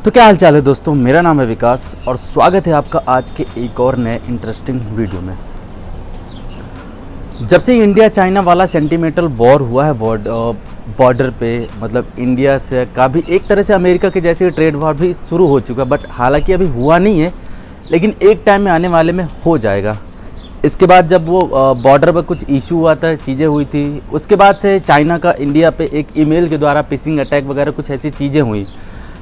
तो क्या हाल चाल है दोस्तों, मेरा नाम है विकास और स्वागत है आपका आज के एक और नए इंटरेस्टिंग वीडियो में। जब से इंडिया चाइना वाला सेंटीमेंटल वॉर हुआ है बॉर्डर पे, मतलब इंडिया से का भी एक तरह से अमेरिका के जैसे ट्रेड वॉर भी शुरू हो चुका है, बट हालांकि अभी हुआ नहीं है, लेकिन एक टाइम में आने वाले में हो जाएगा। इसके बाद जब वो बॉर्डर पर कुछ इशू हुआ था, चीज़ें हुई थी, उसके बाद से चाइना का इंडिया पे एक ईमेल के द्वारा फिशिंग अटैक वगैरह कुछ ऐसी चीज़ें हुई।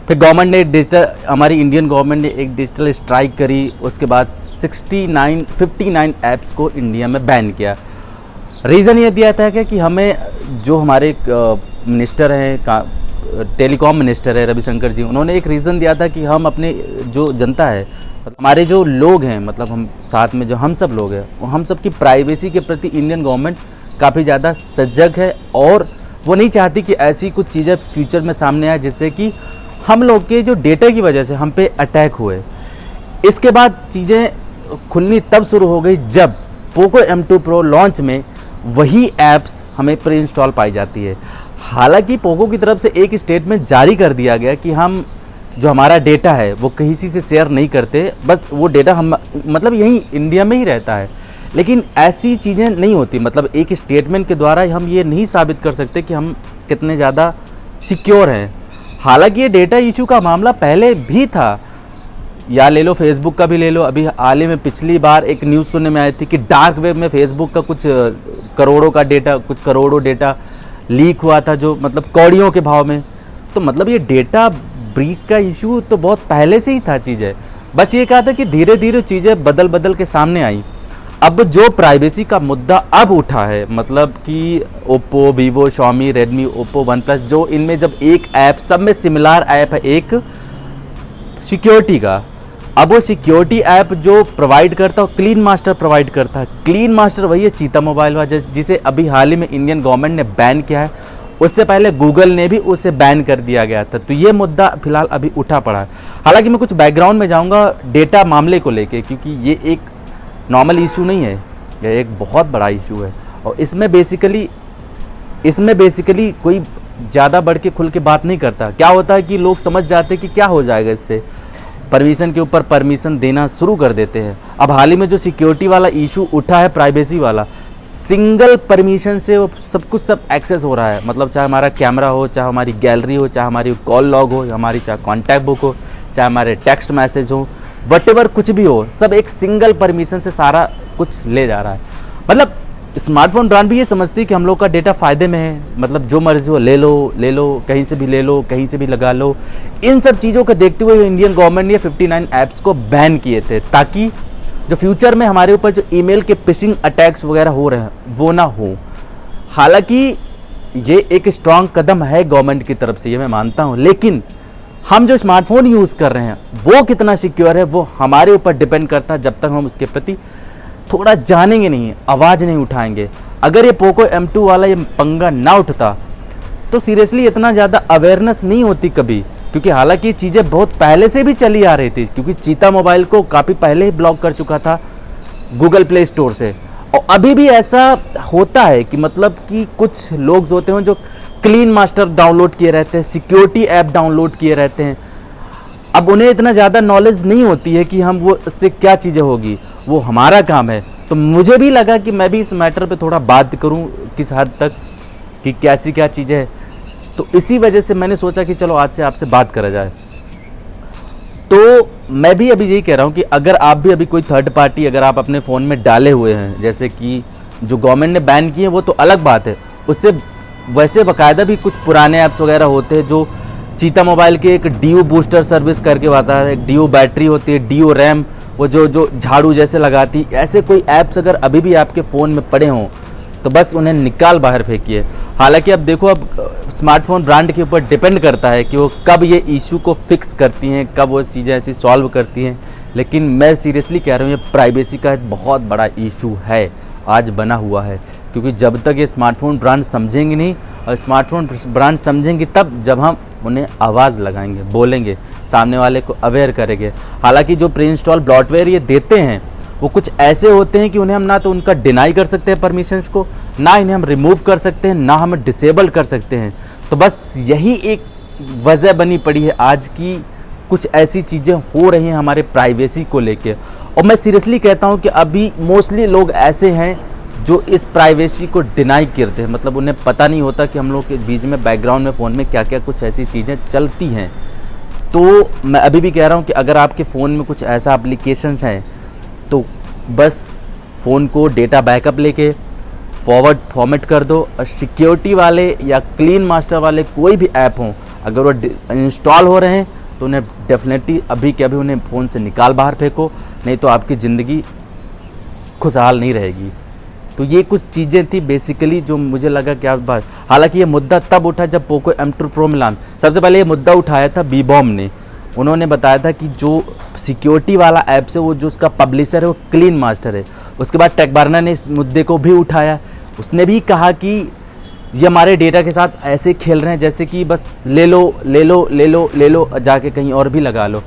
फिर गवर्नमेंट ने हमारी इंडियन गवर्नमेंट ने एक डिजिटल स्ट्राइक करी। उसके बाद 59 ऐप्स को इंडिया में बैन किया। रीज़न ये दिया था कि हमें जो हमारे मिनिस्टर हैं, टेलीकॉम मिनिस्टर है रविशंकर जी, उन्होंने एक रीज़न दिया था कि हम अपने जो जनता है, हमारे जो लोग हैं, मतलब हम साथ में जो हम सब लोग हैं, हम सब की प्राइवेसी के प्रति इंडियन गवर्नमेंट काफ़ी ज़्यादा सजग है और वो नहीं चाहती कि ऐसी कुछ चीज़ें फ्यूचर में सामने आए जिससे कि हम लोग के जो डेटा की वजह से हम पे अटैक हुए। इसके बाद चीज़ें खुलनी तब शुरू हो गई जब पोको M2 Pro लॉन्च में वही ऐप्स हमें प्री इंस्टॉल पाई जाती है। हालांकि पोको की तरफ से एक स्टेटमेंट जारी कर दिया गया कि हम जो हमारा डेटा है वो किसी से शेयर नहीं करते, बस वो डेटा हम मतलब यहीं इंडिया में ही रहता है। लेकिन ऐसी चीज़ें नहीं होती, मतलब एक स्टेटमेंट के द्वारा हम ये नहीं साबित कर सकते कि हम कितने ज़्यादा सिक्योर हैं। हालांकि ये डेटा इशू का मामला पहले भी था, या ले लो फेसबुक का भी ले लो। अभी हाल ही में पिछली बार एक न्यूज़ सुनने में आई थी कि डार्क वेब में फेसबुक का कुछ करोड़ों डेटा लीक हुआ था, जो मतलब कौड़ियों के भाव में। तो मतलब ये डेटा ब्रीच का इशू तो बहुत पहले से ही था चीज़ें, बस ये कहा था कि धीरे धीरे चीज़ें बदल के सामने आई। अब जो प्राइवेसी का मुद्दा अब उठा है, मतलब कि Oppo, Vivo, Xiaomi, Redmi, Oppo, one plus, जो इनमें जब एक ऐप, सब में सिमिलर ऐप है एक सिक्योरिटी का। अब वो सिक्योरिटी ऐप जो प्रोवाइड करता है, क्लीन मास्टर प्रोवाइड करता है। क्लीन मास्टर वही है चीता मोबाइल वाला, जिसे अभी हाल ही में इंडियन गवर्नमेंट ने बैन किया है। उससे पहले गूगल ने भी उसे बैन कर दिया गया था। तो ये मुद्दा फिलहाल अभी उठा पड़ा है। हालांकि मैं कुछ बैकग्राउंड में जाऊँगा डेटा मामले को लेके, क्योंकि ये एक नॉर्मल इशू नहीं है, यह एक बहुत बड़ा इशू है। और इसमें बेसिकली कोई ज़्यादा बढ़ के खुल के बात नहीं करता। क्या होता है कि लोग समझ जाते हैं कि क्या हो जाएगा इससे, परमिशन के ऊपर परमिशन देना शुरू कर देते हैं। अब हाल ही में जो सिक्योरिटी वाला इशू उठा है, प्राइवेसी वाला, सिंगल परमिशन से वो सब एक्सेस हो रहा है। मतलब चाहे हमारा कैमरा हो, चाहे हमारी गैलरी हो, चाहे हमारी कॉल लॉग हो, हमारी चाहे कॉन्टैक्ट बुक हो, चाहे हमारे टेक्स्ट मैसेज हो, वटेवर कुछ भी हो, सब एक सिंगल परमिशन से सारा कुछ ले जा रहा है। मतलब स्मार्टफोन ब्रांड भी ये समझती है कि हम लोग का डेटा फ़ायदे में है, मतलब जो मर्जी हो ले लो, कहीं से भी ले लो, कहीं से भी लगा लो। इन सब चीज़ों को देखते हुए इंडियन गवर्नमेंट ने 59 ऐप्स को बैन किए थे, ताकि जो फ्यूचर में हमारे ऊपर जो ईमेल के फिशिंग अटैक्स वगैरह हो रहे हैं वो ना हो। हालांकि ये एक स्ट्रॉन्ग कदम है गवर्नमेंट की तरफ से, ये मैं मानता हूँ, लेकिन हम जो स्मार्टफोन यूज़ कर रहे हैं वो कितना सिक्योर है वो हमारे ऊपर डिपेंड करता है। जब तक हम उसके प्रति थोड़ा जानेंगे नहीं, आवाज़ नहीं उठाएंगे। अगर ये पोको M2 वाला ये पंगा ना उठता तो सीरियसली इतना ज़्यादा अवेयरनेस नहीं होती कभी, क्योंकि हालांकि चीज़ें बहुत पहले से भी चली आ रही थी, क्योंकि चीता मोबाइल को काफ़ी पहले ही ब्लॉक कर चुका था गूगल प्ले स्टोर से। और अभी भी ऐसा होता है कि मतलब कि कुछ लोग होते हैं जो क्लीन मास्टर डाउनलोड किए रहते हैं, सिक्योरिटी ऐप डाउनलोड किए रहते हैं। अब उन्हें इतना ज़्यादा नॉलेज नहीं होती है कि हम वो इससे क्या चीज़ें होगी, वो हमारा काम है। तो मुझे भी लगा कि मैं भी इस मैटर पे थोड़ा बात करूं किस हद तक, कि कैसी क्या चीज़ें हैं। तो इसी वजह से मैंने सोचा कि चलो आज से आपसे बात करा जाए। तो मैं भी अभी यही कह रहा हूँ कि अगर आप भी अभी कोई थर्ड पार्टी अगर आप अपने फ़ोन में डाले हुए हैं, जैसे कि जो गवर्नमेंट ने बैन किए हैं वो तो अलग बात है, उससे वैसे बाकायदा भी कुछ पुराने ऐप्स वगैरह होते हैं जो चीता मोबाइल के एक DU बूस्टर सर्विस करके आता है, एक DU बैटरी होती है, DU रैम, वो जो झाड़ू जैसे लगाती, ऐसे कोई ऐप्स अगर अभी भी आपके फ़ोन में पड़े हों तो बस उन्हें निकाल बाहर फेंकिए। हालांकि अब देखो, अब स्मार्टफोन ब्रांड के ऊपर डिपेंड करता है कि वो कब ये इशू को फिक्स करती हैं, कब वो चीज़ें ऐसी सॉल्व करती हैं। लेकिन मैं सीरियसली कह रहा हूँ, ये प्राइवेसी का एक बहुत बड़ा इशू है, आज बना हुआ है। क्योंकि जब तक ये स्मार्टफोन ब्रांड समझेंगे नहीं, और स्मार्टफोन ब्रांड समझेंगे तब जब हम उन्हें आवाज़ लगाएंगे, बोलेंगे, सामने वाले को अवेयर करेंगे। हालांकि जो प्री इंस्टॉल ब्लॉटवेयर ये देते हैं वो कुछ ऐसे होते हैं कि उन्हें हम ना तो उनका डिनाई कर सकते हैं परमिशंस को, ना इन्हें हम रिमूव कर सकते हैं, ना हम डिसेबल कर सकते हैं। तो बस यही एक वजह बनी पड़ी है आज की कुछ ऐसी चीज़ें हो रही हैं हमारे प्राइवेसी को लेके। और मैं सीरियसली कहता हूँ कि अभी मोस्टली लोग ऐसे हैं जो इस प्राइवेसी को डिनाई करते हैं, मतलब उन्हें पता नहीं होता कि हम लोग के बीच में बैकग्राउंड में फ़ोन में क्या क्या कुछ ऐसी चीज़ें चलती हैं। तो मैं अभी भी कह रहा हूँ कि अगर आपके फ़ोन में कुछ ऐसा एप्लीकेशंस हैं तो बस फ़ोन को डेटा बैकअप लेके फॉर्मेट कर दो, और सिक्योरिटी वाले या क्लीन मास्टर वाले कोई भी ऐप हों अगर वो इंस्टॉल हो रहे हैं तो उन्हें डेफिनेटली अभी के अभी उन्हें फ़ोन से निकाल बाहर फेंको, नहीं तो आपकी ज़िंदगी खुशहाल नहीं रहेगी। तो ये कुछ चीज़ें थी बेसिकली जो मुझे लगा कि आप बात, हालांकि ये मुद्दा तब उठा जब पोको M2 Pro मिलान, सबसे पहले ये मुद्दा उठाया था बीबॉम ने। उन्होंने बताया था कि जो सिक्योरिटी वाला ऐप है वो जो उसका पब्लिशर है वो क्लीन मास्टर है। उसके बाद टेकबर्नर ने इस मुद्दे को भी उठाया, उसने भी कहा कि ये हमारे डेटा के साथ ऐसे खेल रहे हैं जैसे कि बस ले लो ले लो ले लो ले लो, जाके कहीं और भी लगा लो।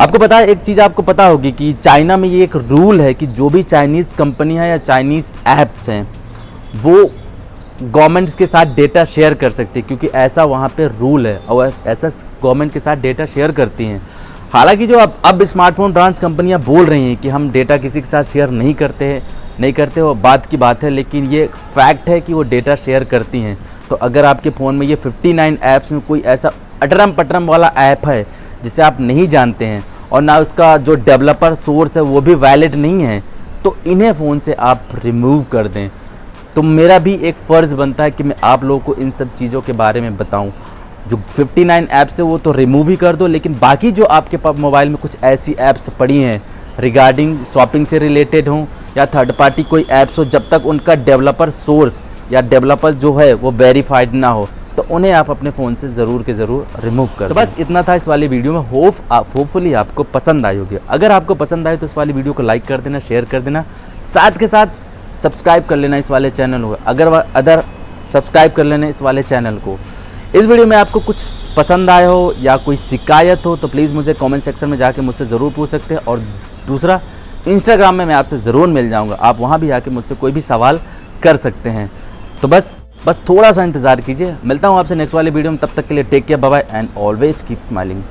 आपको पता है, एक चीज़ आपको पता होगी कि चाइना में ये एक रूल है कि जो भी चाइनीज़ कंपनी है या चाइनीज़ ऐप्स हैं वो गवर्नमेंट्स के साथ डेटा शेयर कर सकती है, क्योंकि ऐसा वहाँ पे रूल है और ऐसा गवर्नमेंट के साथ डेटा शेयर करती हैं। हालांकि जो अब स्मार्टफोन ब्रांड्स कंपनियाँ बोल रही हैं कि हम डेटा किसी के साथ शेयर नहीं करते वो बात की बात है, लेकिन ये फैक्ट है कि वो डेटा शेयर करती हैं। तो अगर आपके फ़ोन में ये 59 ऐप्स में कोई ऐसा अटरम पटरम वाला ऐप है जिसे आप नहीं जानते हैं और ना उसका जो डेवलपर सोर्स है वो भी वैलिड नहीं है, तो इन्हें फ़ोन से आप रिमूव कर दें। तो मेरा भी एक फ़र्ज़ बनता है कि मैं आप लोगों को इन सब चीज़ों के बारे में बताऊं। जो 59 ऐप्स है वो तो रिमूव ही कर दो, लेकिन बाकी जो आपके पास मोबाइल में कुछ ऐसी ऐप्स पड़ी हैं रिगार्डिंग शॉपिंग से रिलेटेड हों या थर्ड पार्टी कोई ऐप्स हो, जब तक उनका डेवलपर सोर्स या डेवलपर जो है वो वेरीफाइड ना हो तो उन्हें आप अपने फ़ोन से ज़रूर के ज़रूर रिमूव कर। तो बस इतना था इस वाली वीडियो में। होपफुली आपको पसंद आई होगी। अगर आपको पसंद आए तो इस वाली वीडियो को लाइक कर देना, शेयर कर देना, साथ के साथ सब्सक्राइब कर लेना इस वाले चैनल को। अगर सब्सक्राइब कर लेना इस वाले चैनल को। इस वीडियो में आपको कुछ पसंद आया हो या कोई शिकायत हो तो प्लीज़ मुझे कमेंट सेक्शन में जाके मुझसे ज़रूर पूछ सकते हैं। और दूसरा, इंस्टाग्राम में मैं आपसे ज़रूर मिल जाऊँगा, आप वहाँ भी आके मुझसे कोई भी सवाल कर सकते हैं। तो बस थोड़ा सा इंतज़ार कीजिए। मिलता हूँ आपसे नेक्स्ट वाले वीडियो में, तब तक के लिए take care, bye bye and always keep smiling.